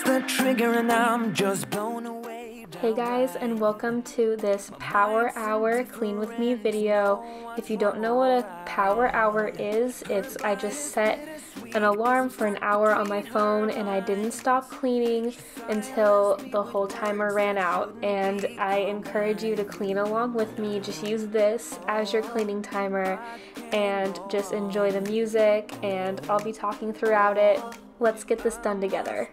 the trigger and I'm just blown away. Hey guys, and welcome to this Power Hour Clean With Me video. If you don't know what a Power Hour is, I just set an alarm for an hour on my phone and I didn't stop cleaning until the whole timer ran out. And I encourage you to clean along with me. Just use this as your cleaning timer and just enjoy the music, and I'll be talking throughout it. Let's get this done together.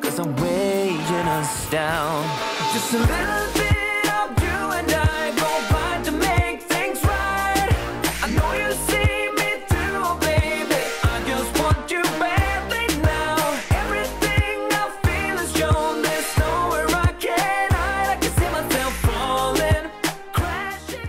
Cause I'm weighing us down. Just a little bit of you and I go by to make things right. I know you see me through, baby. I just want you badly now. Everything I feel is shown. There's nowhere I can hide. I can see myself falling, crashing.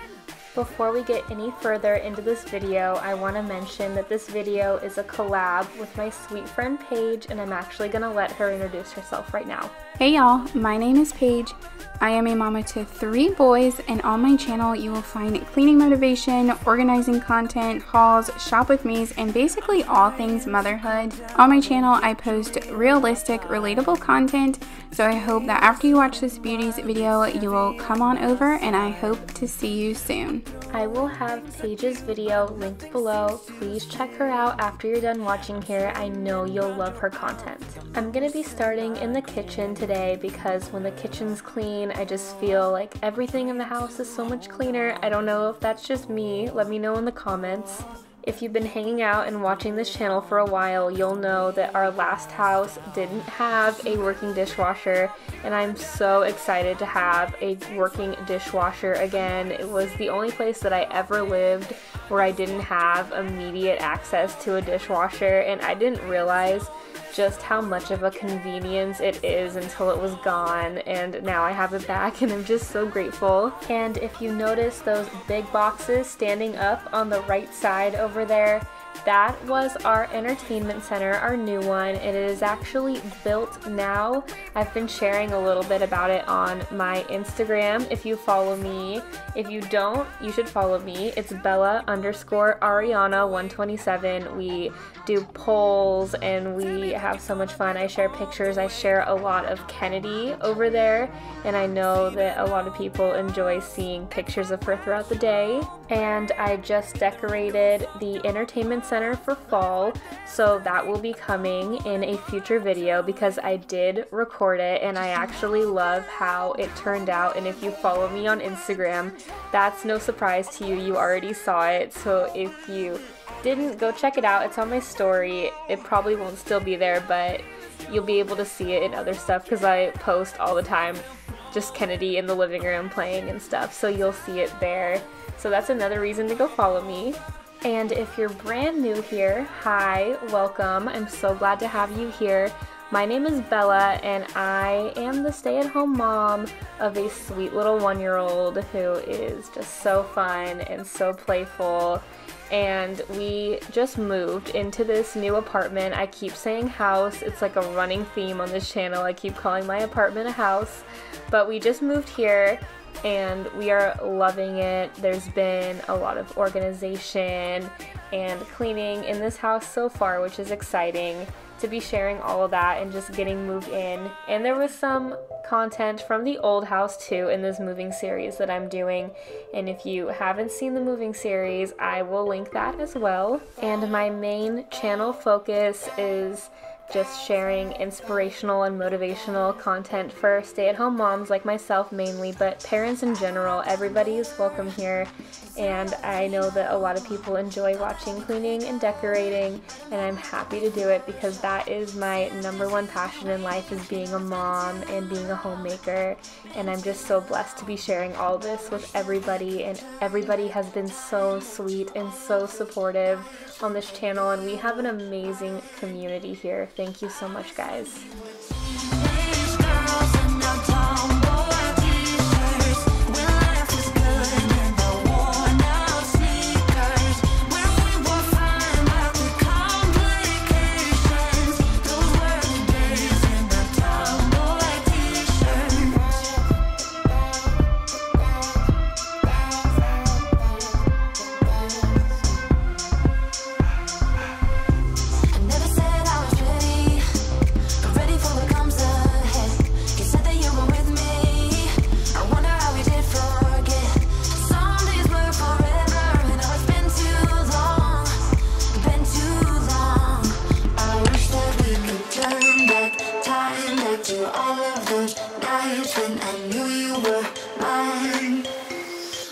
Before we get any further into this video, I want to mention that this video is a collab with my sweet friend Paige, and I'm actually going to let her introduce herself right now. Hey y'all, my name is Paige. I am a mama to 3 boys, and on my channel you will find cleaning motivation, organizing content, hauls, shop with me's, and basically all things motherhood. On my channel I post realistic, relatable content, so I hope that after you watch this beauties video you will come on over, and I hope to see you soon. I will have Paige's video linked below. Please check her out after you're done watching here. I know you'll love her content. I'm going to be starting in the kitchen today because when the kitchen's clean, I just feel like everything in the house is so much cleaner. I don't know if that's just me. Let me know in the comments. If you've been hanging out and watching this channel for a while, you'll know that our last house didn't have a working dishwasher, and I'm so excited to have a working dishwasher again. It was the only place that I ever lived where I didn't have immediate access to a dishwasher, and I didn't realize just how much of a convenience it is until it was gone, and now I have it back and I'm just so grateful. And if you notice those big boxes standing up on the right side over there, that was our entertainment center, our new one. It is actually built now. I've been sharing a little bit about it on my Instagram if you follow me. If you don't, you should follow me. It's Bella_Ariana127. We do polls and we have so much fun. I share pictures. I share a lot of Kennedy over there, and I know that a lot of people enjoy seeing pictures of her throughout the day. And I just decorated the entertainment center for fall, so that will be coming in a future video because I did record it and I actually love how it turned out. And if you follow me on Instagram, that's no surprise to you. You already saw it, so if you didn't, go check it out. It's on my story. It probably won't still be there, but you'll be able to see it in other stuff because I post all the time just Kennedy in the living room playing and stuff, so you'll see it there. So that's another reason to go follow me. And if you're brand new here, hi, welcome. I'm so glad to have you here. My name is Bella, and I am the stay-at-home mom of a sweet little 1-year-old who is just so fun and so playful. And we just moved into this new apartment. I keep saying house. It's like a running theme on this channel. I keep calling my apartment a house. But we just moved here and we are loving it. There's been a lot of organization and cleaning in this house so far, which is exciting to be sharing all of that and just getting moved in. And there was some content from the old house too in this moving series that I'm doing, and if you haven't seen the moving series, I will link that as well. And my main channel focus is just sharing inspirational and motivational content for stay-at-home moms like myself mainly, but parents in general. Everybody is welcome here, and I know that a lot of people enjoy watching cleaning and decorating, and I'm happy to do it because that is my #1 passion in life, is being a mom and being a homemaker. And I'm just so blessed to be sharing all this with everybody, and everybody has been so sweet and so supportive on this channel, and we have an amazing community here. Thank you so much, guys. Ready for when I knew you were mine.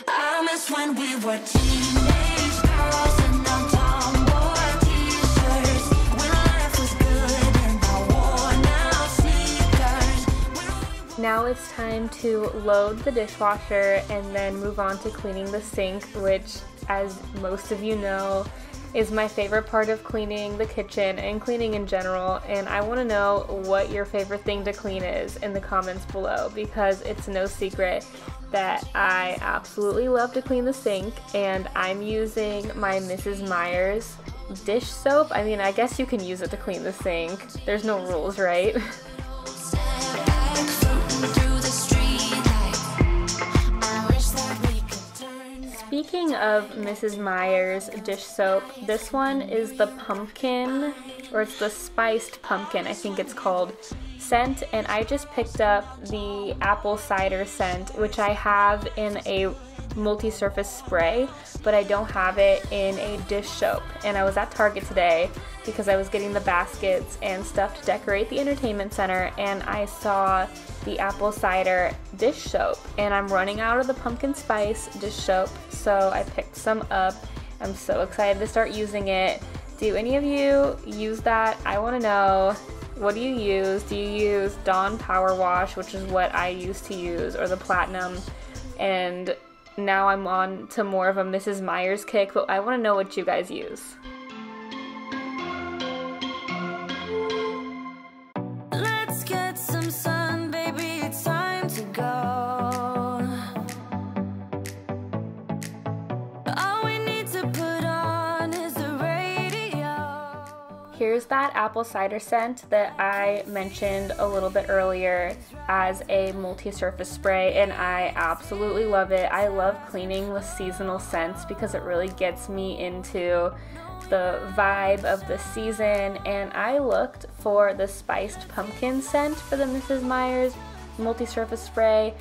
I miss when we were teenage girls and now tomboy t-shirts, when life was good and I wore now sneakers. Now it's time to load the dishwasher and then move on to cleaning the sink, which, as most of you know, is my favorite part of cleaning the kitchen and cleaning in general. And I want to know what your favorite thing to clean is in the comments below, because it's no secret that I absolutely love to clean the sink, and I'm using my Mrs. Meyer's dish soap. I mean, I guess you can use it to clean the sink. There's no rules, right? Speaking of Mrs. Meyer's dish soap, this one is the pumpkin, or it's the spiced pumpkin, I think it's called, scent, and I just picked up the apple cider scent, which I have in a multi-surface spray, but I don't have it in a dish soap. And I was at Target today because I was getting the baskets and stuff to decorate the entertainment center, and I saw the apple cider dish soap, and I'm running out of the pumpkin spice dish soap, so I picked some up. I'm so excited to start using it. Do any of you use that? I want to know. What do you use? Do you use Dawn Power Wash, which is what I used to use, or the Platinum? And now I'm on to more of a Mrs. Meyer's kick, but I want to know what you guys use. Let's get some sun, baby, it's time to go. All we need to put on is the radio. Here's that apple cider scent that I mentioned a little bit earlier as a multi-surface spray, and I absolutely love it. I love cleaning with seasonal scents because it really gets me into the vibe of the season, and I looked for the spiced pumpkin scent for the Mrs. Meyer's multi-surface spray,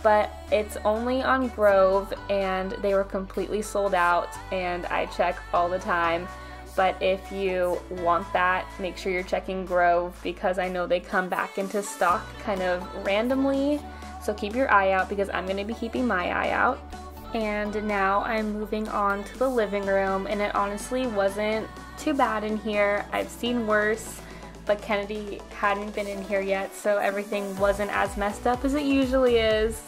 but it's only on Grove and they were completely sold out, and I check all the time. But if you want that, make sure you're checking Grove, because I know they come back into stock kind of randomly. So keep your eye out, because I'm going to be keeping my eye out. And now I'm moving on to the living room, and it honestly wasn't too bad in here. I've seen worse, but Kennedy hadn't been in here yet, so everything wasn't as messed up as it usually is.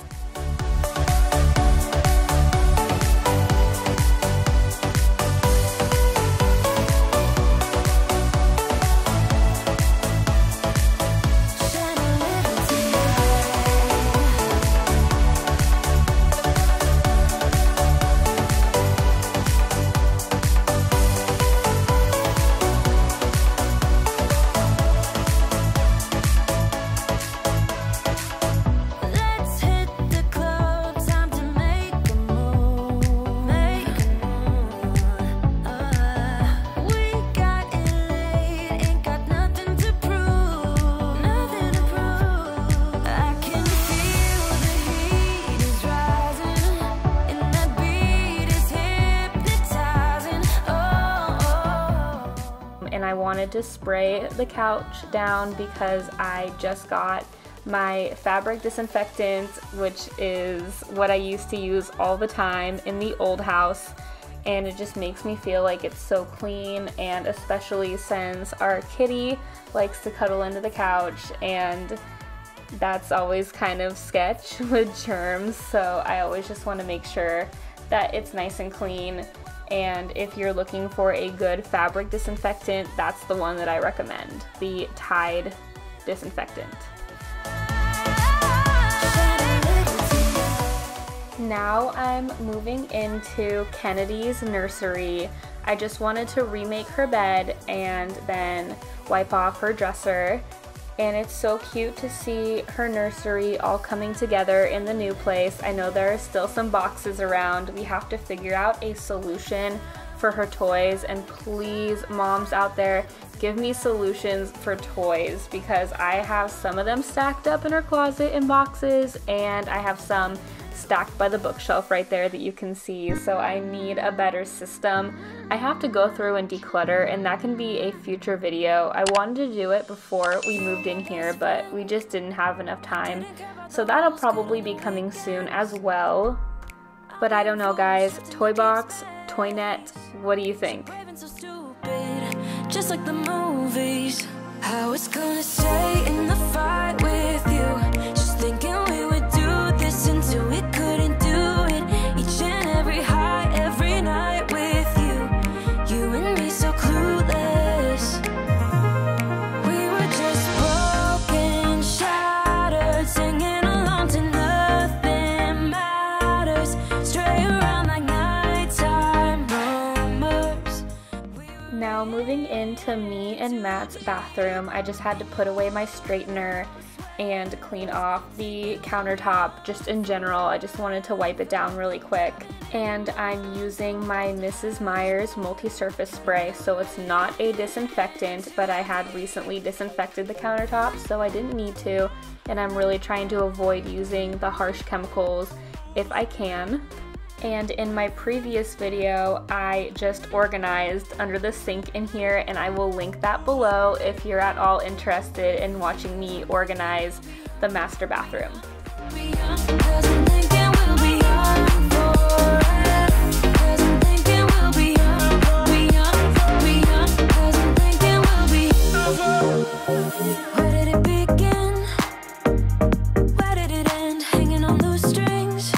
And I wanted to spray the couch down because I just got my fabric disinfectant, which is what I used to use all the time in the old house, and it just makes me feel like it's so clean, and especially since our kitty likes to cuddle into the couch, and that's always kind of sketch with germs, so I always just want to make sure that it's nice and clean. And if you're looking for a good fabric disinfectant, that's the one that I recommend, the Tide disinfectant. Now I'm moving into Kennedy's nursery. I just wanted to remake her bed and then wipe off her dresser. And it's so cute to see her nursery all coming together in the new place. I know there are still some boxes around. We have to figure out a solution for her toys, and please, moms out there, give me solutions for toys, because I have some of them stacked up in her closet in boxes, and I have some stacked by the bookshelf right there that you can see, so I need a better system. I have to go through and declutter, and that can be a future video. I wanted to do it before we moved in here, but we just didn't have enough time, so that'll probably be coming soon as well. But I don't know, guys. Toy box, Toynet, what do you think? Just like the movies, how it's gonna stay in the fight with you. Just thinking we would do this until we couldn't do it. Each and every high, every night with you. You and me so clueless. We were just broken, shattered, singing along to nothing matters. Stray around like nighttime rumors. Now moving into me and Matt's bathroom, I just had to put away my straightener and clean off the countertop just in general. I just wanted to wipe it down really quick. And I'm using my Mrs. Meyer's multi-surface spray, so it's not a disinfectant, but I had recently disinfected the countertop, so I didn't need to, and I'm really trying to avoid using the harsh chemicals if I can. And in my previous video, I just organized under the sink in here, and I will link that below if you're at all interested in watching me organize the master bathroom. Where did it begin? Where did it end? Hanging on those strings.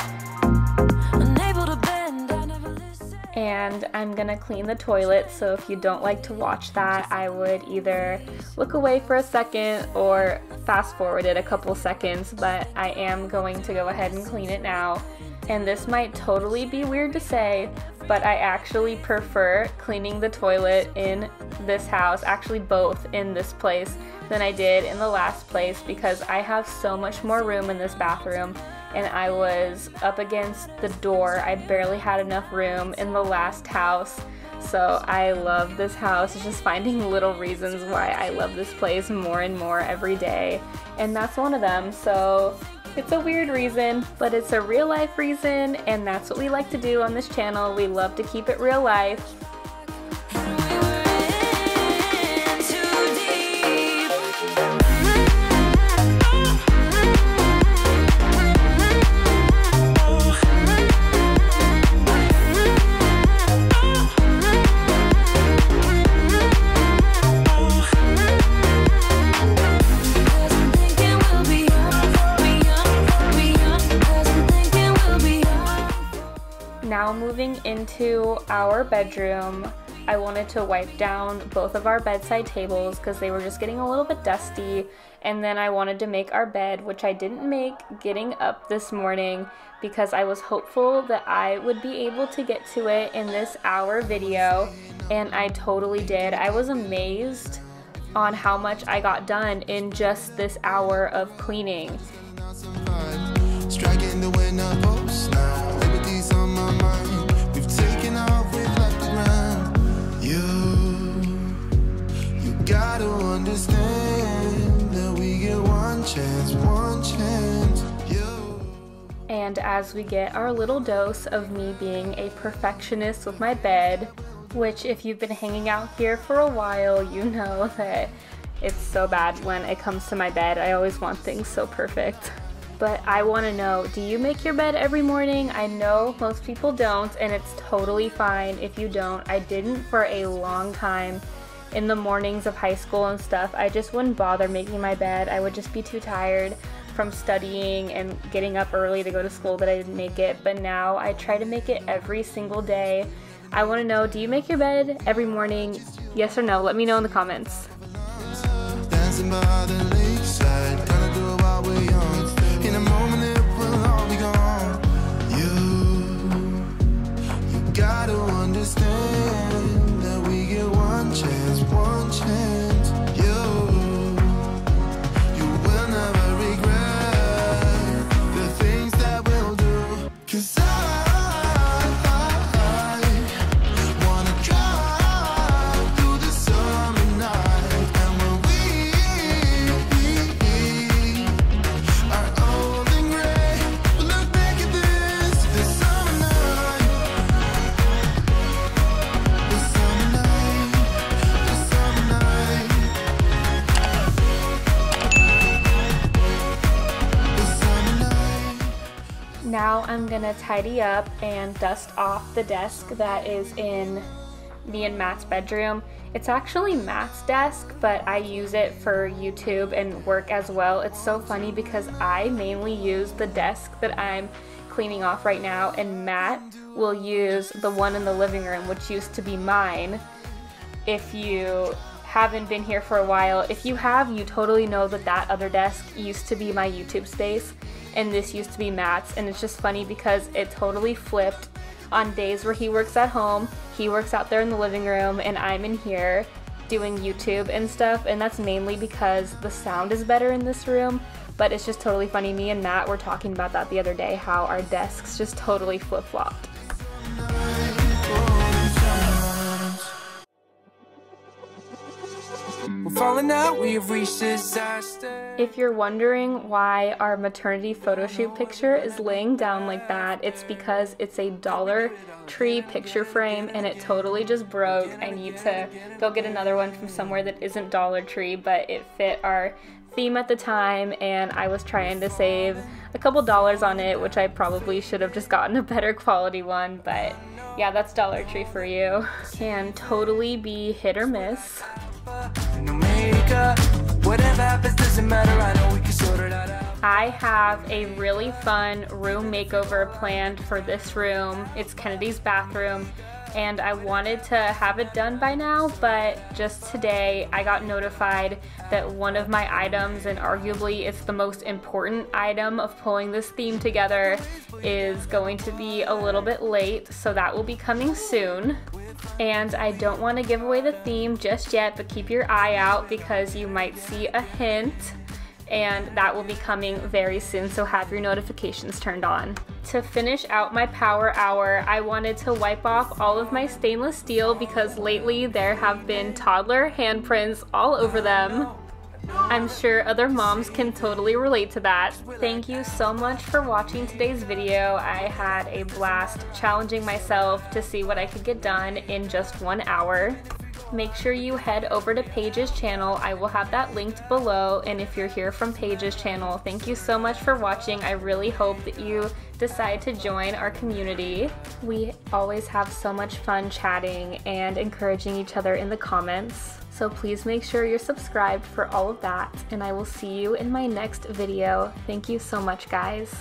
And I'm gonna clean the toilet, so if you don't like to watch that, I would either look away for a second or fast forward it a couple seconds, but I am going to go ahead and clean it now. And this might totally be weird to say, but I actually prefer cleaning the toilet in this house, actually both in this place, than I did in the last place, because I have so much more room in this bathroom. And I was up against the door. I barely had enough room in the last house. So I love this house. It's just finding little reasons why I love this place more and more every day. And that's one of them. So it's a weird reason, but it's a real life reason, and that's what we like to do on this channel. We love to keep it real life. Now moving into our bedroom, I wanted to wipe down both of our bedside tables because they were just getting a little bit dusty, and then I wanted to make our bed, which I didn't make getting up this morning because I was hopeful that I would be able to get to it in this hour video, and I totally did. I was amazed on how much I got done in just this hour of cleaning. Striking the winner post now. Liberty's on my mind. We've taken off, we've left the ground. You gotta understand that we get one chance, one chance. And as we get our little dose of me being a perfectionist with my bed, which if you've been hanging out here for a while, you know that it's so bad when it comes to my bed. I always want things so perfect. But I want to know, do you make your bed every morning? I know most people don't, and it's totally fine if you don't. I didn't for a long time in the mornings of high school and stuff. I just wouldn't bother making my bed. I would just be too tired from studying and getting up early to go to school that I didn't make it. But now I try to make it every single day. I want to know, do you make your bed every morning? Yes or no? Let me know in the comments. Dancing by the lakeside, gonna do it while we're young. In a moment it will all be gone. You gotta understand that we get one chance, one chance. You will never regret the things that we'll do. 'Cause I wanna drive through the summer night, and when we Now I'm gonna tidy up and dust off the desk that is in me and Matt's bedroom. It's actually Matt's desk, but I use it for YouTube and work as well. It's so funny because I mainly use the desk that I'm cleaning off right now, and Matt will use the one in the living room, which used to be mine. If you haven't been here for a while, if you have, you totally know that that other desk used to be my YouTube space, and this used to be Matt's. And it's just funny because it totally flipped. On days where he works at home, he works out there in the living room, and I'm in here doing YouTube and stuff, and that's mainly because the sound is better in this room. But it's just totally funny. Me and Matt were talking about that the other day, how our desks just totally flip-flopped. We're falling out, we have reached disaster. If you're wondering why our maternity photo shoot picture is laying down like that, it's because it's a Dollar Tree picture frame and it totally just broke. I need to go get another one from somewhere that isn't Dollar Tree, but it fit our theme at the time, and I was trying to save a couple dollars on it, which I probably should have just gotten a better quality one, but yeah, that's Dollar Tree for you. Can totally be hit or miss. No makeup, whatever happens doesn't matter, I know we can sort it out. I have a really fun room makeover planned for this room. It's Kennedy's bathroom, and I wanted to have it done by now, but just today I got notified that one of my items, and arguably it's the most important item of pulling this theme together, is going to be a little bit late, so that will be coming soon. And I don't want to give away the theme just yet, but keep your eye out because you might see a hint, and that will be coming very soon, so have your notifications turned on. To finish out my power hour, I wanted to wipe off all of my stainless steel because lately there have been toddler handprints all over them. I'm sure other moms can totally relate to that. Thank you so much for watching today's video. I had a blast challenging myself to see what I could get done in just 1 hour. Make sure you head over to Paige's channel. I will have that linked below, and if you're here from Paige's channel, thank you so much for watching. I really hope that you decide to join our community. We always have so much fun chatting and encouraging each other in the comments. So please make sure you're subscribed for all of that, and I will see you in my next video. Thank you so much, guys.